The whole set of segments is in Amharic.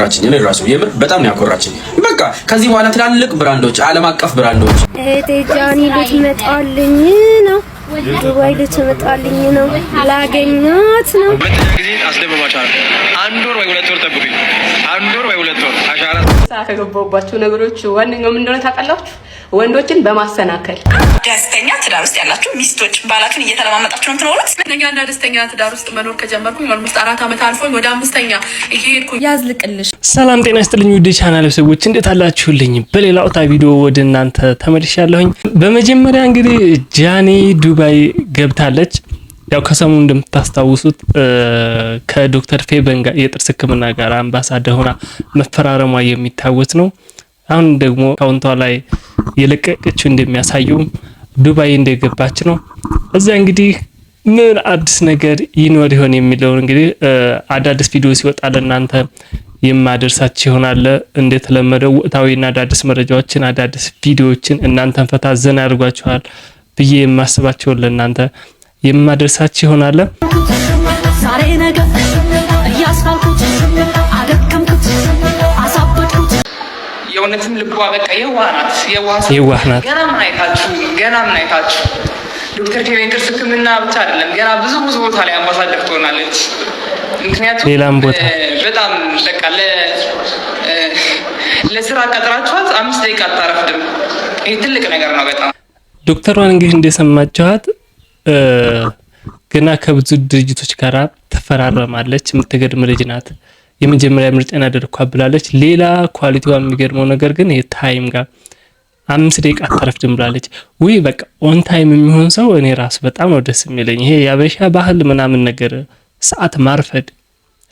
ያኮራችኝ እኔ ራሱ የምር በጣም ነው ያኮራችኝ። በቃ ከዚህ በኋላ ትላልቅ ብራንዶች፣ ዓለም አቀፍ ብራንዶች ጃኒ ልትመጣልኝ ነው፣ ዱባይ ልትመጣልኝ ነው፣ ላገኛት ነው። ጊዜ አስደምማችኋል። አንድ ወር ወይ 2 ወር ጠብቁኝ። አንድ ወር ወይ 2 ወር አሻራ ከገባባቸው ነገሮች ዋነኛው ምን እንደሆነ ታውቃላችሁ? ወንዶችን በማሰናከል ደስተኛ ትዳር ውስጥ ያላችሁ ሚስቶች ባላችሁን እየተለማመጣችሁ ነው የምትኖሩት። እና ደስተኛ ትዳር ውስጥ መኖር ከጀመርኩኝ ኦልሞስት 4 ዓመት አልፎኝ ወደ 5ኛ እየሄድኩኝ ያዝልቅልሽ። ሰላም ጤና ይስጥልኝ ውድ ቻናል ሰዎች እንዴት አላችሁልኝ? በሌላ ወጣ ቪዲዮ ወደ እናንተ ተመልሻለሁኝ። በመጀመሪያ እንግዲህ ጃኒ ዱባይ ገብታለች። ያው ከሰሞኑ እንደምታስታውሱት ከዶክተር ፌበን ጋር የጥርስ ሕክምና ጋር አምባሳደር ሆና መፈራረሟ የሚታወስ ነው። አሁን ደግሞ አካውንቷ ላይ የለቀቀችው እንደሚያሳየው ዱባይ እንደገባች ነው። እዛ እንግዲህ ምን አዲስ ነገር ይኖር ይሆን የሚለውን እንግዲህ አዳዲስ ቪዲዮ ሲወጣ ለእናንተ የማደርሳችሁ ይሆናል። እንደተለመደው ወቅታዊና አዳዲስ መረጃዎችን አዳዲስ ቪዲዮዎችን እናንተን ፈታ ዘና ያድርጓችኋል ብዬ የማስባቸውን ለእናንተ የማደርሳችሁ ይሆናል። ዛሬ ነገር እያስፋልኩት አደከምኩት አሳበድኩት። የእውነትም ልቧ በቃ የዋህ ናት። ገና ምን አይታችሁ ዶክተር ፌበን ጥርስ ሕክምና ብቻ አይደለም ገና ብዙ ቦታ ላይ አምባሳደር ትሆናለች። ምክንያቱም ሌላም ቦታ በጣም በቃ ለስራ ቀጥራችኋት 5 ደቂቃ አታረፍድም። ይሄ ትልቅ ነገር ነው በጣም። ዶክተሯን እንግዲህ እንደሰማችኋት ገና ከብዙ ድርጅቶች ጋር ተፈራረማለች። የምትገርም ልጅ ናት። የመጀመሪያ ምርጫን አደረኳት ብላለች። ሌላ ኳሊቲዋ የሚገርመው ነገር ግን የታይም ጋር 5 ደቂቃ አታረፍድም ብላለች። ወይ በቃ ኦን ታይም የሚሆን ሰው እኔ ራሱ በጣም ነው ደስ የሚለኝ። ይሄ ያበሻ ባህል ምናምን ነገር ሰዓት ማርፈድ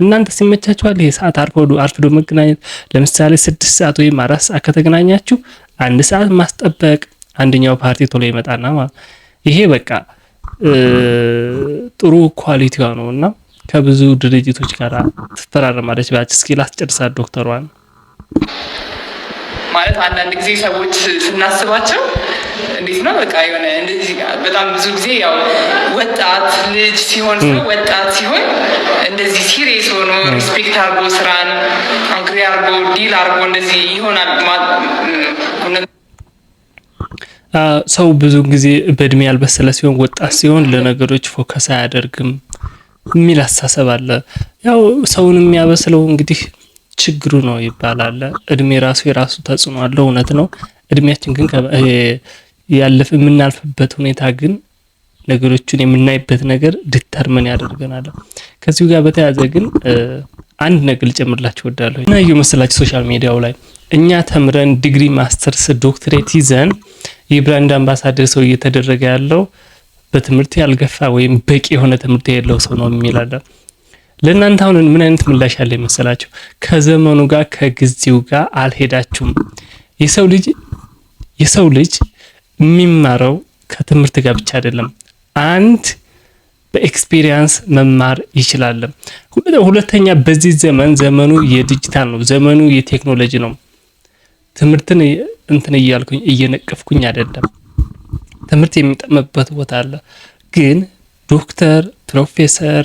እናንተ ሲመቻችኋል። ይሄ ሰዓት አርፍዶ መገናኘት ለምሳሌ 6 ሰዓት ወይም 4 ሰዓት ከተገናኛችሁ 1 ሰዓት ማስጠበቅ አንደኛው ፓርቲ ቶሎ ይመጣና ማለት ይሄ በቃ ጥሩ ኳሊቲዋ ነውና ከብዙ ድርጅቶች ጋር ትፈራረማለች። ባች እስኪ ላስጨርሳት ዶክተሯን ማለት አንዳንድ ጊዜ ሰዎች ስናስባቸው እንዴት ነው በቃ የሆነ እንደዚህ በጣም ብዙ ጊዜ ያው ወጣት ልጅ ሲሆን ወጣት ሲሆን እንደዚህ ሲሪየስ ሆኖ ሪስፔክት አርጎ ስራን አግሪ አርጎ ዲል አርጎ እንደዚህ ይሆናል። ሰው ብዙ ጊዜ በእድሜ ያልበሰለ ሲሆን ወጣት ሲሆን ለነገሮች ፎከስ አያደርግም የሚል አስተሳሰብ አለ። ያው ሰውን የሚያበስለው እንግዲህ ችግሩ ነው ይባላል። እድሜ ራሱ የራሱ ተጽዕኖ አለው፣ እውነት ነው። እድሜያችን ግን የምናልፍበት ሁኔታ ግን ነገሮችን የምናይበት ነገር ዲተርሚን ያደርገናል። ከዚሁ ጋር በተያያዘ ግን አንድ ነገር ልጨምርላችሁ እወዳለሁ። እና የመሰላችሁ ሶሻል ሚዲያው ላይ እኛ ተምረን ዲግሪ ማስተርስ ዶክትሬት ይዘን የብራንድ አምባሳደር ሰው እየተደረገ ያለው በትምህርት ያልገፋ ወይም በቂ የሆነ ትምህርት የሌለው ሰው ነው የሚላለ። ለእናንተ አሁን ምን አይነት ምላሽ አለ መሰላችሁ? ከዘመኑ ጋር ከጊዜው ጋር አልሄዳችሁም። የሰው ልጅ የሚማረው ከትምህርት ጋር ብቻ አይደለም። አንድ በኤክስፒሪየንስ መማር ይችላል። ሁለተኛ በዚህ ዘመኑ የዲጂታል ነው፣ ዘመኑ የቴክኖሎጂ ነው። ትምህርትን እንትን እያልኩኝ እየነቀፍኩኝ አይደለም። ትምህርት የሚጠመበት ቦታ አለ። ግን ዶክተር፣ ፕሮፌሰር፣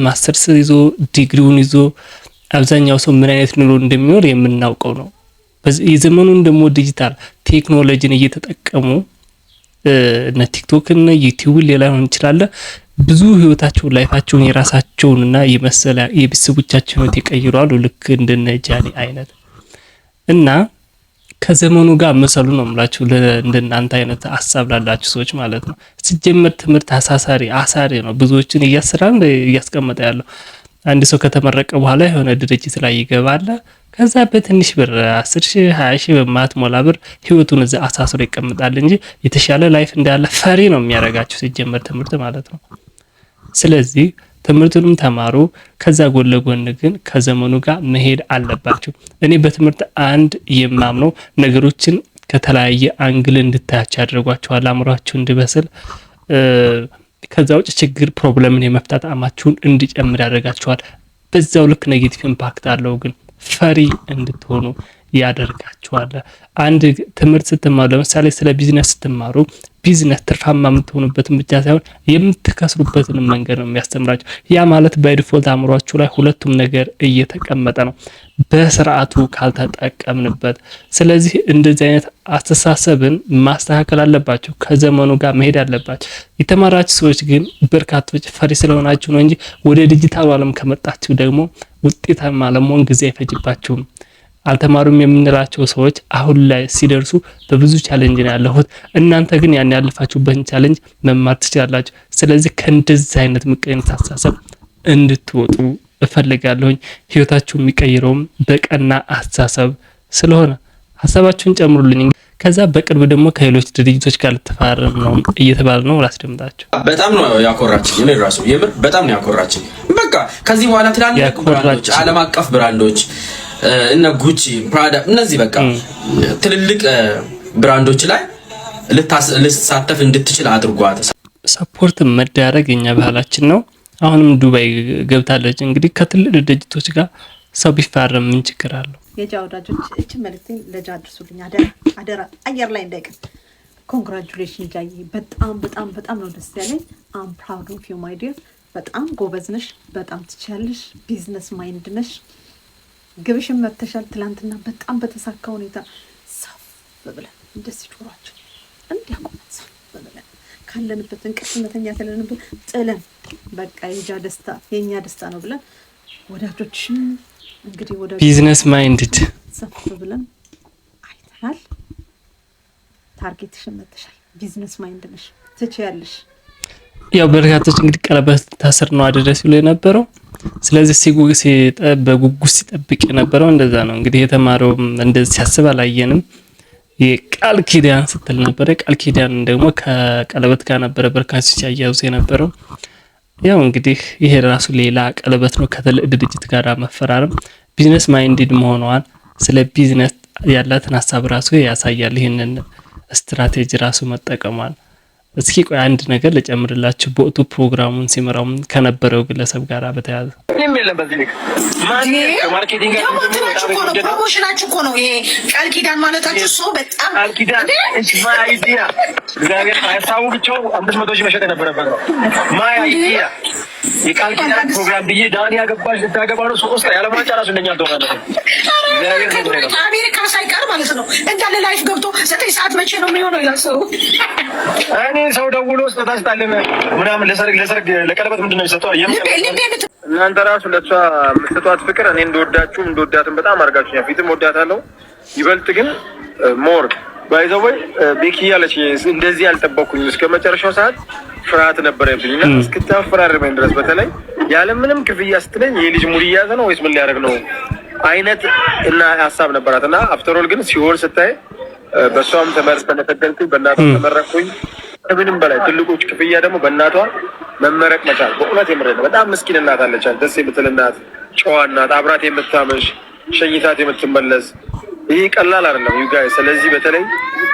ማስተርስ ይዞ ዲግሪውን ይዞ አብዛኛው ሰው ምን አይነት ኑሮ እንደሚኖር የምናውቀው ነው። በዚህ የዘመኑን ደግሞ ዲጂታል ቴክኖሎጂን እየተጠቀሙ እና ቲክቶክን ዩቲዩብን ሌላ ሆን ይችላል ብዙ ህይወታቸውን ላይፋቸውን የራሳቸውንና የመሰለ የቤተሰቦቻቸውን ይቀይራሉ። ልክ እንደነ ጃኒ አይነት እና ከዘመኑ ጋር መሰሉ ነው የምላችሁ። እንደናንተ አይነት ሐሳብ ላላችሁ ሰዎች ማለት ነው። ሲጀመር ትምህርት አሳሪ ነው። ብዙዎችን እያሰራን እያስቀመጠ ያለው አንድ ሰው ከተመረቀ በኋላ የሆነ ድርጅት ላይ ይገባል። ከዛ በትንሽ ብር 10,000 20,000 በማትሞላ ብር ህይወቱን እዛ አሳስሮ ይቀመጣል እንጂ የተሻለ ላይፍ እንዳለ ፈሪ ነው የሚያረጋችሁ ሲጀመር ትምህርት ማለት ነው። ስለዚህ ትምህርቱንም ተማሩ። ከዛ ጎን ለጎን ግን ከዘመኑ ጋር መሄድ አለባችሁ። እኔ በትምህርት አንድ የማምነው ነገሮችን ከተለያየ አንግል እንድታያቸው ያደርጓችኋል፣ አእምሯችሁ እንዲበስል። ከዛ ውጭ ችግር ፕሮብለምን የመፍታት አማችሁን እንዲጨምር ያደርጋችኋል። በዛው ልክ ኔጌቲቭ ኢምፓክት አለው። ግን ፈሪ እንድትሆኑ ያደርጋችኋል። አንድ ትምህርት ስትማሩ ለምሳሌ ስለ ቢዝነስ ስትማሩ ቢዝነስ ትርፋማ የምትሆኑበትን ብቻ ሳይሆን የምትከስሩበትን መንገድ ነው የሚያስተምራችሁ። ያ ማለት ባይ ዲፎልት አእምሯችሁ ላይ ሁለቱም ነገር እየተቀመጠ ነው በስርዓቱ ካልተጠቀምንበት። ስለዚህ እንደዚህ አይነት አስተሳሰብን ማስተካከል አለባችሁ፣ ከዘመኑ ጋር መሄድ አለባችሁ። የተማራችሁ ሰዎች ግን በርካቶች ፈሪ ስለሆናችሁ ነው እንጂ ወደ ዲጂታሉ ዓለም ከመጣችሁ ደግሞ ውጤታማ ለመሆን ጊዜ አይፈጅባችሁም። አልተማሩም የምንላቸው ሰዎች አሁን ላይ ሲደርሱ በብዙ ቻሌንጅ ነው ያለሁት። እናንተ ግን ያን ያለፋችሁበትን ቻሌንጅ መማር ትችላላችሁ። ስለዚህ ከእንደዚህ አይነት ምቀኝነት አስተሳሰብ እንድትወጡ እፈልጋለሁኝ። ህይወታችሁ የሚቀይረውም በቀና አስተሳሰብ ስለሆነ ሀሳባችሁን ጨምሩልኝ። ከዛ በቅርብ ደግሞ ከሌሎች ድርጅቶች ጋር ልትፋረም ነው እየተባለ ነው። ላስደምጣችሁ። በጣም ነው ያኮራችኝ። እኔ ራሱ የምር በጣም ነው ያኮራችኝ። በቃ ከዚህ በኋላ ትላልቅ ብራንዶች፣ ዓለም አቀፍ ብራንዶች እነ ጉቺ፣ ፕራዳ እነዚህ በቃ ትልልቅ ብራንዶች ላይ ልትሳተፍ እንድትችል አድርጓት። ሰፖርት መዳረግ የኛ ባህላችን ነው። አሁንም ዱባይ ገብታለች። እንግዲህ ከትልልቅ ድርጅቶች ጋር ሰው ቢፋረም ምን ችግር አለው? የጃ ወዳጆች እቺ መልእክቴን ለጃ አድርሱልኝ፣ አደራ አደራ፣ አየር ላይ እንዳይቀር። ኮንግራቹሌሽን ጃዬ፣ በጣም በጣም በጣም ነው ደስ ያለኝ። አም ፕራውድ ኦፍ ዩ ማይ ዲር። በጣም ጎበዝ ነሽ፣ በጣም ትችያለሽ፣ ቢዝነስ ማይንድ ነሽ። ግብሽን መተሻል። ትላንትና በጣም በተሳካ ሁኔታ ሰፍ ብለን እንደዚህ ጆሯችን እንዲያቆመን ሰፍ ብለን ካለንበት እንቅስመተኛ ተለንበት ጥለን በቃ የጃ ደስታ የኛ ደስታ ነው ብለን ወዳጆችን እንግዲህ ወዳጆች ቢዝነስ ማይንድድ ሰፍ ብለን አይተናል። ታርጌትሽን መተሻል። ቢዝነስ ማይንድ ነሽ፣ ትችያለሽ። ያው በርካቶች እንግዲህ ቀለበት ታስር ነው አደረ ሲሉ የነበረው። ስለዚህ በጉጉት ሲጠብቅ የነበረው እንደዛ ነው። እንግዲህ የተማረው እንደዚህ ሲያስብ አላየንም። የቃል ኪዳን ስትል ነበር። የቃል ኪዳን ደግሞ ከቀለበት ጋር ነበረ በርካቶች ሲያያዙ የነበረው። ያው እንግዲህ ይሄ ራሱ ሌላ ቀለበት ነው ከትልቅ ድርጅት ጋር መፈራረም። ቢዝነስ ማይንድድ መሆኗን ስለ ቢዝነስ ያላትን ሀሳብ ራሱ ያሳያል። ይሄንን ስትራቴጂ ራሱ መጠቀሟል። እስኪ ቆይ አንድ ነገር ልጨምርላችሁ። በወቅቱ ፕሮግራሙን ሲመራው ከነበረው ግለሰብ ጋር በተያያዘ ምንም የለም። በዚህ ልክ ማርኬቲንግ ፕሮሞሽናችሁ እኮ ነው ይሄ ቃል ኪዳን ማለታችሁ። እሱ በጣም ቃል ኪዳን ማይ አይዲያ እግዚአብሔር ሀሳቡ ብቻው 500 ሺህ መሸጥ የነበረበት ነው። ማይ አይዲያ የቃል ኪዳን ፕሮግራም ብዬ ዳኒ ያገባሽ ልታገባ ነው። ሶስት ያለማጫ ራሱ እንደኛ ተወራለ አሜሪካ ሳይቀር ማለት ነው እንዳለ ላይፍ ገብቶ 9 ሰዓት መቼ ነው የሚሆነው ይላል ሰው። እኔ ሰው ደውሎ ስታስጣለም ምናምን ለሰርግ ለቀለበት ምንድን ነው የሚሰጠው? እናንተ ራሱ ለሷ የምትሰጧት ፍቅር እኔ እንደወዳችሁም እንደወዳትም በጣም አድርጋችሁኛል። ፊትም ወዳታለሁ፣ ይበልጥ ግን ሞር ባይዘወይ ቤኪ ያለች እንደዚህ አልጠበኩኝም። እስከ መጨረሻው ሰዓት ፍርሃት ነበረብኝና እስክታፈራርመኝ ድረስ በተለይ ያለ ምንም ክፍያ ስትለኝ የልጅ ሙድ እያዘ ነው ወይስ ምን ሊያደርግ ነው አይነት እና ሀሳብ ነበራትና አፍተሮል ግን ሲሆን ስታይ በሷም ተመረጥኩኝ፣ በእናቷም ተመረቅኩኝ። ከምንም በላይ ትልቁ ክፍያ ደግሞ በእናቷ መመረቅ መቻል። በእውነት የምሬ ነው። በጣም ምስኪን እናት አለቻት፣ ደስ የምትል እናት፣ ጨዋ እናት፣ አብራት የምታመሽ ሸኝታት የምትመለስ። ይሄ ቀላል አይደለም ዩ ጋይስ። ስለዚህ በተለይ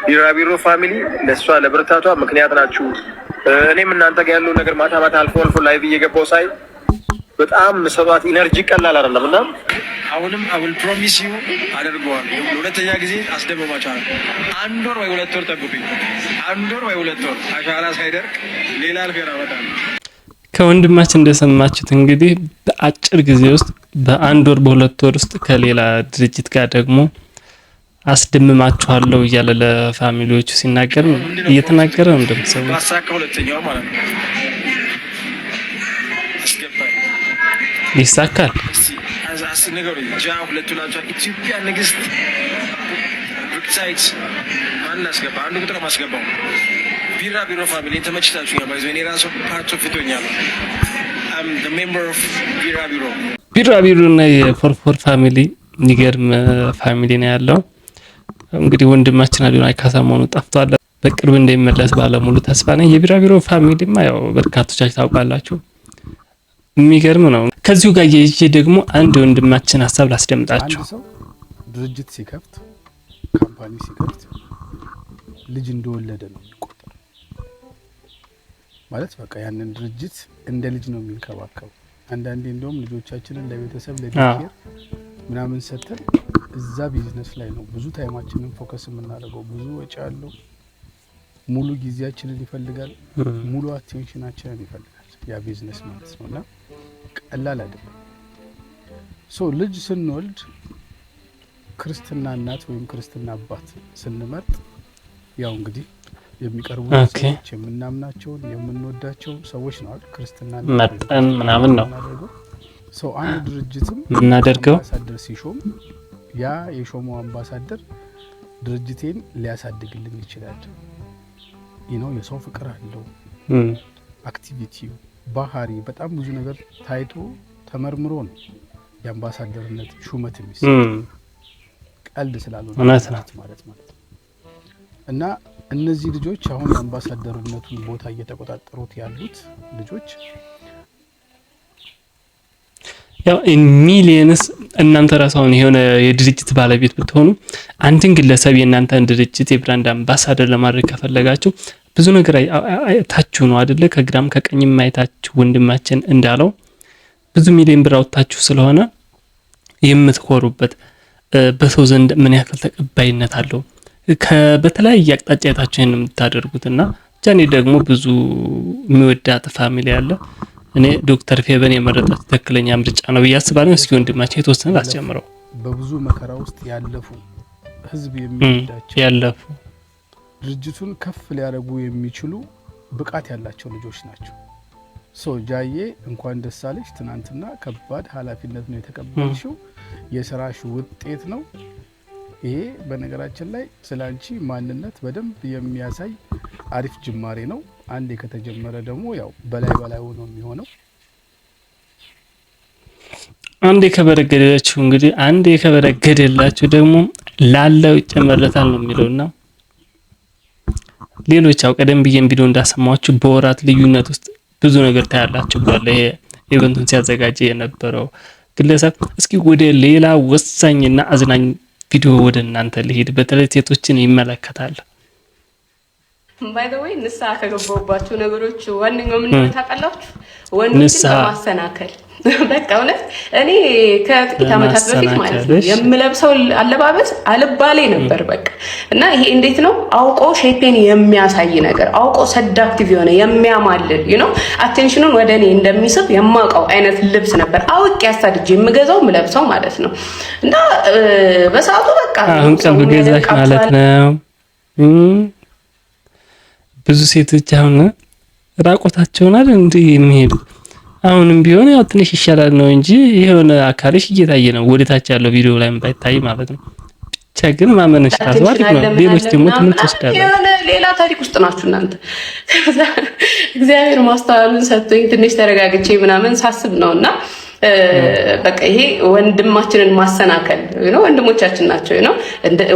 ቢራቢሮ ፋሚሊ ለእሷ ለብርታቷ ምክንያት ናችሁ። እኔም እናንተ ጋር ያለው ነገር ማታ ማታ አልፎ አልፎ ላይቭ እየገባው ሳይ በጣም ሰጧት ኢነርጂ ቀላል አይደለም እና አሁንም አውል ፕሮሚስ ዩ አደርገዋለሁ። ለሁለተኛ ጊዜ አስደምማችኋለሁ። 1 ወር ወይ 2 ወር ጠብቁኝ። 1 ወር ወይ 2 ወር አሻራ ሳይደርቅ ሌላ አልፈራ በጣም ከወንድማችን እንደሰማችሁት እንግዲህ በአጭር ጊዜ ውስጥ በ1 ወር በ2 ወር ውስጥ ከሌላ ድርጅት ጋር ደግሞ አስደምማችኋለሁ እያለ ለፋሚሊዎቹ ሲናገር እየተናገረ ነው። እንደምትሰሙ ማሳካ ሁለተኛው ማለት ነው አስገባኝ ይሳካል። ነገሩ ጃ ሁለቱ ናቸው። ኢትዮጵያ ንግስት ብቻይት ማን አስገባ? አንዱ ቁጥር ማስገባው ቢራቢሮ ፋሚሊ ተመችታችሁኛል። ባይዞ እኔ ራሱ ፓርት ኦፍ ኢትዮኛል አም ዘ ሜምበር ኦፍ ቢራቢሮ። ቢራቢሮ እና የፎርፎር ፋሚሊ የሚገርም ፋሚሊ ነው ያለው። እንግዲህ ወንድማችን አዶናይ ከሰሞኑ ጠፍቷል። በቅርብ እንደሚመለስ ባለሙሉ ተስፋ ነኝ። የቢራቢሮ ፋሚሊማ ያው በርካቶቻችሁ ታውቃላችሁ። የሚገርም ነው። ከዚሁ ጋር የይዤ ደግሞ አንድ ወንድማችን ሀሳብ ላስደምጣችሁ። አንድ ሰው ድርጅት ሲከፍት ካምፓኒ ሲከፍት ልጅ እንደወለደ ነው የሚቆጠረው። ማለት በቃ ያንን ድርጅት እንደ ልጅ ነው የሚንከባከበው። አንዳንዴ እንደውም ልጆቻችንን ለቤተሰብ ለዲኬር ምናምን ሰተን እዛ ቢዝነስ ላይ ነው ብዙ ታይማችንን ፎከስ የምናደርገው። ብዙ ወጪ አለው፣ ሙሉ ጊዜያችንን ይፈልጋል፣ ሙሉ አቴንሽናችንን ይፈልጋል ያ ቢዝነስ ማለት ነውና ቀላል አይደለም። ልጅ ስንወልድ ክርስትና እናት ወይም ክርስትና አባት ስንመርጥ ያው እንግዲህ የሚቀርቡ ሰዎች የምናምናቸውን የምንወዳቸው ሰዎች ነው አይደል? ክርስትና መርጠን ምናምን ነው አንድ ድርጅትም እናደርገው አምባሳደር ሲሾም ያ የሾመው አምባሳደር ድርጅቴን ሊያሳድግልኝ ይችላል። የሰው ፍቅር አለው፣ አክቲቪቲው፣ ባህሪ፣ በጣም ብዙ ነገር ታይቶ ተመርምሮ ነው የአምባሳደርነት ሹመት የሚሰጥ። ቀልድ ስላልሆነ ማለት ነው። እና እነዚህ ልጆች አሁን የአምባሳደርነቱን ቦታ እየተቆጣጠሩት ያሉት ልጆች ያው ሚሊየንስ እናንተ ራሳውን የሆነ የድርጅት ባለቤት ብትሆኑ አንድን ግለሰብ የእናንተን ድርጅት የብራንድ አምባሳደር ለማድረግ ከፈለጋችሁ ብዙ ነገር አይታችሁ ነው አይደለ? ከግራም ከቀኝም አይታችሁ ወንድማችን እንዳለው ብዙ ሚሊዮን ብር አውጥታችሁ ስለሆነ የምትኮሩበት በሰው ዘንድ ምን ያክል ተቀባይነት አለው በተለያየ አቅጣጫ አይታችሁ የምታደርጉትና ጃኒ ደግሞ ብዙ የሚወዳት ፋሚሊ አለ። እኔ ዶክተር ፌበን የመረጣት ትክክለኛ ምርጫ ነው ብዬ አስባለሁ። እስኪ ወንድማችን የተወሰነ አስጀምረው። በብዙ መከራ ውስጥ ያለፉ ህዝብ የሚወዳቸው ያለፉ ድርጅቱን ከፍ ሊያደርጉ የሚችሉ ብቃት ያላቸው ልጆች ናቸው። ጃዬ እንኳን ደስ አለሽ። ትናንትና ከባድ ኃላፊነት ነው የተቀበልሽው፣ የስራሽ ውጤት ነው ይሄ። በነገራችን ላይ ስላንቺ ማንነት በደንብ የሚያሳይ አሪፍ ጅማሬ ነው። አንዴ ከተጀመረ ደግሞ ያው በላይ ሆኖ የሚሆነው አንዴ ከበረገደላችሁ እንግዲህ አንዴ ከበረገደላችሁ ደግሞ ላለው ይጨመረታል ነው የሚለውና ሌሎች ያው ቀደም ብዬም ቪዲዮ እንዳሰማችሁ በወራት ልዩነት ውስጥ ብዙ ነገር ታያላችሁ ብሏል ይሄ ኢቨንቱን ሲያዘጋጅ የነበረው ግለሰብ። እስኪ ወደ ሌላ ወሳኝና አዝናኝ ቪዲዮ ወደ እናንተ ልሄድ፣ በተለይ ሴቶችን ይመለከታል። ባይ ዘ ወይ ንስሐ ከገባባችሁ ነገሮች ዋነኛው ምን ነው ታውቃላችሁ? ወንዶችን ማሰናከል። በቃ እውነት እኔ ከጥቂት ዓመታት በፊት ማለት ነው የምለብሰው አለባበስ አልባሌ ነበር በቃ። እና ይሄ እንዴት ነው አውቆ ሼፔን የሚያሳይ ነገር አውቆ ሰዳክቲቭ የሆነ የሚያማልል አቴንሽኑን ወደ እኔ እንደሚስብ የማውቀው አይነት ልብስ ነበር አውቄ ያሳድጄ የምገዛው የምለብሰው ማለት ነው። እና በሰዓቱ በቃ አሁን ቀልብ ገዛሽ ማለት ነው። ብዙ ሴቶች አሁን ራቆታቸውን አይደል እንዴ የሚሄዱ? አሁንም ቢሆን ያው ትንሽ ይሻላል ነው እንጂ የሆነ አካልሽ እየታየ ነው ወደታች ያለው ቪዲዮ ላይ ባይታይ ማለት ነው። ብቻ ግን ማመንሽ ታስባል ነው። ሌሎች ደግሞ ትምህርት ወስዳለሁ። የሆነ ሌላ ታሪክ ውስጥ ናችሁ እናንተ። እግዚአብሔር ማስተዋሉን ሰጥቶኝ ትንሽ ተረጋግቼ ምናምን ሳስብ ነውና በቃ ይሄ ወንድማችንን ማሰናከል ወንድሞቻችን ናቸው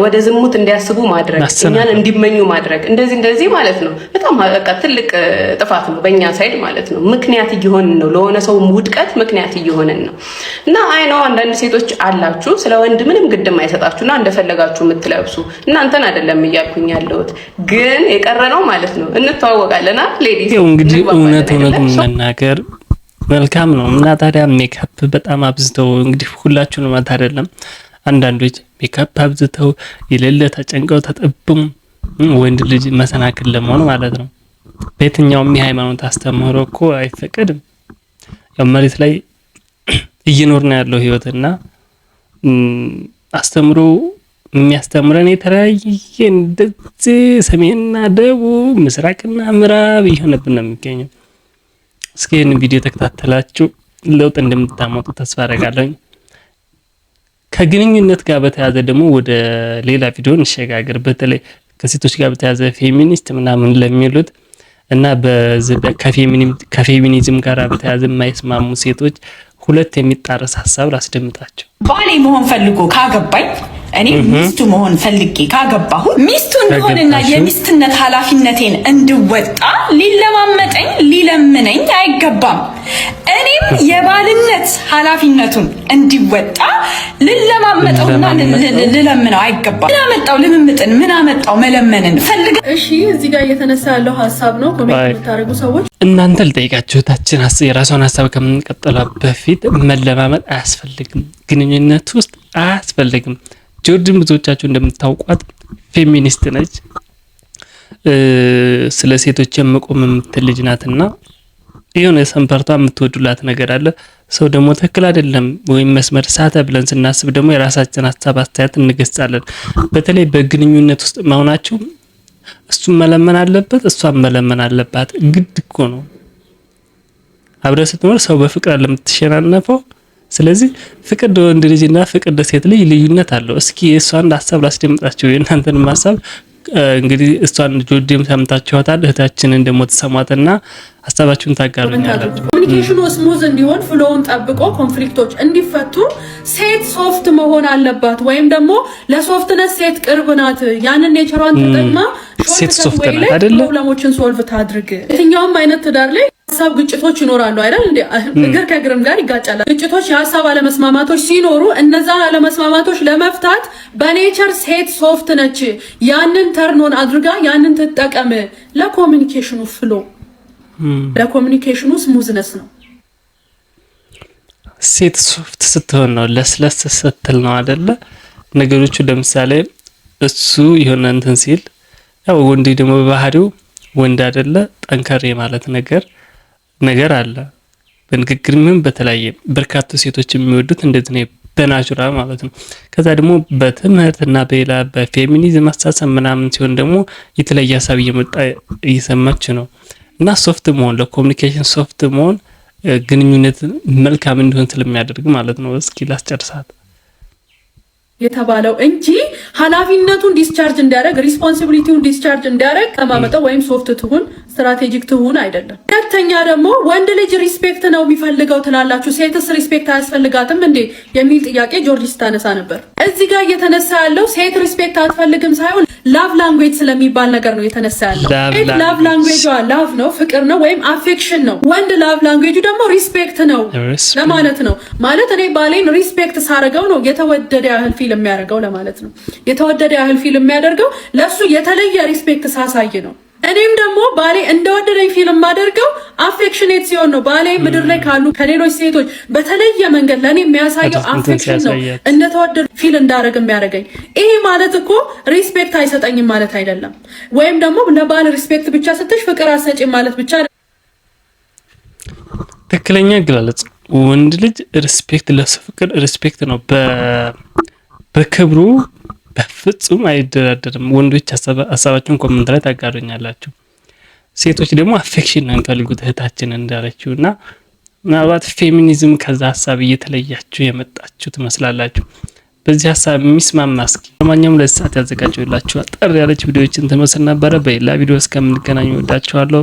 ወደ ዝሙት እንዲያስቡ ማድረግ እኛን እንዲመኙ ማድረግ እንደዚህ ማለት ነው። በጣም በቃ ትልቅ ጥፋት ነው በእኛ ሳይድ ማለት ነው። ምክንያት እየሆንን ነው ለሆነ ሰው ውድቀት ምክንያት እየሆንን ነው። እና አይ ነው አንዳንድ ሴቶች አላችሁ ስለ ወንድ ምንም ግድም አይሰጣችሁና እንደፈለጋችሁ የምትለብሱ እናንተን አይደለም እያልኩኝ ያለሁት ግን የቀረ ነው ማለት ነው። እንተዋወቃለና ሌዲስ እንግዲህ እውነት መናገር መልካም ነው። እና ታዲያ ሜካፕ በጣም አብዝተው እንግዲህ ሁላችሁንም ማለት አይደለም አንዳንዶች ሜካፕ አብዝተው የሌለ ተጨንቀው ተጠብም ወንድ ልጅ መሰናክል ለመሆን ማለት ነው። በየትኛውም የሃይማኖት አስተምህሮ እኮ አይፈቀድም። ያው መሬት ላይ እየኖርና ያለው ህይወትና አስተምሮ የሚያስተምረን የተለያየ እንደዚህ ሰሜንና ደቡብ ምስራቅና ምዕራብ ይሆንብን ነው የሚገኘው። እስኪ ይህንን ቪዲዮ ተከታተላችሁ ለውጥ እንደምታመጡ ተስፋ አደርጋለሁ። ከግንኙነት ጋር በተያያዘ ደግሞ ወደ ሌላ ቪዲዮ እንሸጋገር። በተለይ ከሴቶች ጋር በተያያዘ ፌሚኒስት ምናምን ለሚሉት እና ከፌሚኒዝም ጋር በተያያዘ የማይስማሙ ሴቶች ሁለት የሚጣረስ ሀሳብ ላስደምጣቸው። ባሌ መሆን ፈልጎ ካገባኝ እኔ ሚስቱ መሆን ፈልጌ ካገባሁ ሚስቱ እንደሆነና የሚስትነት ኃላፊነቴን እንድወጣ ሊለማመጠኝ ሊለምነኝ አይገባም። እኔም የባልነት ኃላፊነቱን እንዲወጣ ልለማመጠውና ልለምነው አይገባም። ምን አመጣው ልምምጥን? ምን አመጣው መለመንን? ፈልገ እሺ፣ እዚህ ጋር እየተነሳ ያለው ሀሳብ ነው። ኮሜንት የምታደርጉ ሰዎች እናንተ ልጠይቃችሁ፣ ታችን የራሷን ሀሳብ ከምንቀጥላ በፊት መለማመጥ አያስፈልግም፣ ግንኙነት ውስጥ አያስፈልግም። ጆርጅን ብዙዎቻችሁ እንደምታውቋት ፌሚኒስት ነች። ስለ ሴቶች መቆም የምትል ልጅ ናትና የሆነ ሰንፐርቷ የምትወዱላት ነገር አለ። ሰው ደግሞ ትክክል አይደለም ወይም መስመር ሳተ ብለን ስናስብ ደግሞ የራሳችን ሀሳብ አስተያየት እንገጻለን። በተለይ በግንኙነት ውስጥ መሆናችሁ እሱም መለመን አለበት፣ እሷም መለመን አለባት። ግድ እኮ ነው። አብረህ ስትኖር ሰው በፍቅር አለ የምትሸናነፈው። ስለዚህ ፍቅር ለወንድ ልጅና ፍቅር ለሴት ልጅ ልዩነት አለው። እስኪ እሷን ሀሳብ ላስደምጣችሁ፣ የእናንተንም ሀሳብ እንግዲህ እሷን ጆርጂም ሰምታችኋታል። እህታችንን ደግሞ ተሰማትና ሀሳባችሁን ታጋሩኛላችሁ። ኮሚኒኬሽኑ ስሙዝ እንዲሆን ፍሎውን ጠብቆ ኮንፍሊክቶች እንዲፈቱ ሴት ሶፍት መሆን አለባት፣ ወይም ደግሞ ለሶፍትነስ ሴት ቅርብ ናት። ያንን ኔቸሯን ተጠቅማ ሴት ሶፍት ናት አይደለ? ፕሮብለሞችን ሶልቭ ታድርግ። የትኛውም አይነት ትዳር ላይ ሀሳብ ግጭቶች ይኖራሉ አይደል? እንዴ እግር ከእግርም ጋር ይጋጫል። ግጭቶች፣ የሀሳብ አለመስማማቶች ሲኖሩ እነዛን አለመስማማቶች ለመፍታት በኔቸር ሴት ሶፍት ነች። ያንን ተርኖን አድርጋ ያንን ትጠቀም። ለኮሚኒኬሽኑ ፍሎ ለኮሚኒኬሽኑ ስሙዝነስ ነው። ሴት ሶፍት ስትሆን ነው፣ ለስለስ ስትል ነው አይደለ? ነገሮቹ ለምሳሌ እሱ የሆነ እንትን ሲል ያው ወንድ ደግሞ በባህሪው ወንድ አይደለ? ጠንከር ማለት ነገር አለ። በንግግር ምን በተለያየ በርካታ ሴቶች የሚወዱት እንደዚህ ነው፣ በናቹራል ማለት ነው። ከዛ ደግሞ በትምህርትና በሌላ በፌሚኒዝም አስተሳሰብ ምናምን ሲሆን ደግሞ የተለየ ሀሳብ እየመጣ እየሰማች ነው። እና ሶፍት መሆን ለኮሚኒኬሽን ሶፍት መሆን ግንኙነት መልካም እንዲሆን ስለሚያደርግ ማለት ነው። እስኪ ላስጨርሳት የተባለው እንጂ ኃላፊነቱን ዲስቻርጅ እንዲያደርግ ሪስፖንሲቢሊቲውን ዲስቻርጅ እንዲያደርግ ከማመጣው ወይም ሶፍት ትሁን ስትራቴጂክ ትሁን አይደለም። ሁለተኛ ደግሞ ወንድ ልጅ ሪስፔክት ነው የሚፈልገው ትላላችሁ፣ ሴትስ ሪስፔክት አያስፈልጋትም እንዴ የሚል ጥያቄ ጆርጅ ስታነሳ ነበር። እዚህ ጋር እየተነሳ ያለው ሴት ሪስፔክት አትፈልግም ሳይሆን ላቭ ላንጉዌጅ ስለሚባል ነገር ነው የተነሳ ያለው። ላቭ ላንጉዌጇ ላቭ ነው፣ ፍቅር ነው ወይም አፌክሽን ነው። ወንድ ላቭ ላንጉዌጁ ደግሞ ሪስፔክት ነው ለማለት ነው። ማለት እኔ ባሌን ሪስፔክት ሳረገው ነው የተወደደ ያህል ፊልም የሚያደርገው ለማለት ነው። የተወደደ ያህል ፊልም የሚያደርገው ለሱ የተለየ ሪስፔክት ሳሳይ ነው። እኔም ደግሞ ባሌ እንደወደደኝ ፊልም ማደርገው አፌክሽኔት ሲሆን ነው። ባሌ ምድር ላይ ካሉ ከሌሎች ሴቶች በተለየ መንገድ ለኔ የሚያሳየው አፌክሽን ነው፣ እንደተወደደ ፊል እንዳደረግ የሚያደርገኝ። ይሄ ማለት እኮ ሪስፔክት አይሰጠኝም ማለት አይደለም። ወይም ደግሞ ለባል ሪስፔክት ብቻ ስትሽ ፍቅር አሰጪም ማለት ብቻ። ትክክለኛ አገላለጽ ወንድ ልጅ ሪስፔክት ለሱ ፍቅር ሪስፔክት ነው። በክብሩ በፍጹም አይደራደርም። ወንዶች ሀሳባችሁን ኮሜንት ላይ ታጋሩኛላችሁ። ሴቶች ደግሞ አፌክሽን ነው የሚፈልጉት እህታችን እንዳለችው እና ምናልባት ፌሚኒዝም ከዛ ሀሳብ እየተለያችሁ የመጣችሁ ትመስላላችሁ። በዚህ ሀሳብ የሚስማማ እስኪ ለማንኛውም ለዚህ ሰዓት ያዘጋጀሁላችሁ አጠር ያለች ቪዲዮዎችን ትመስል ነበረ። በሌላ ቪዲዮ እስከምንገናኝ ወዳችኋለሁ።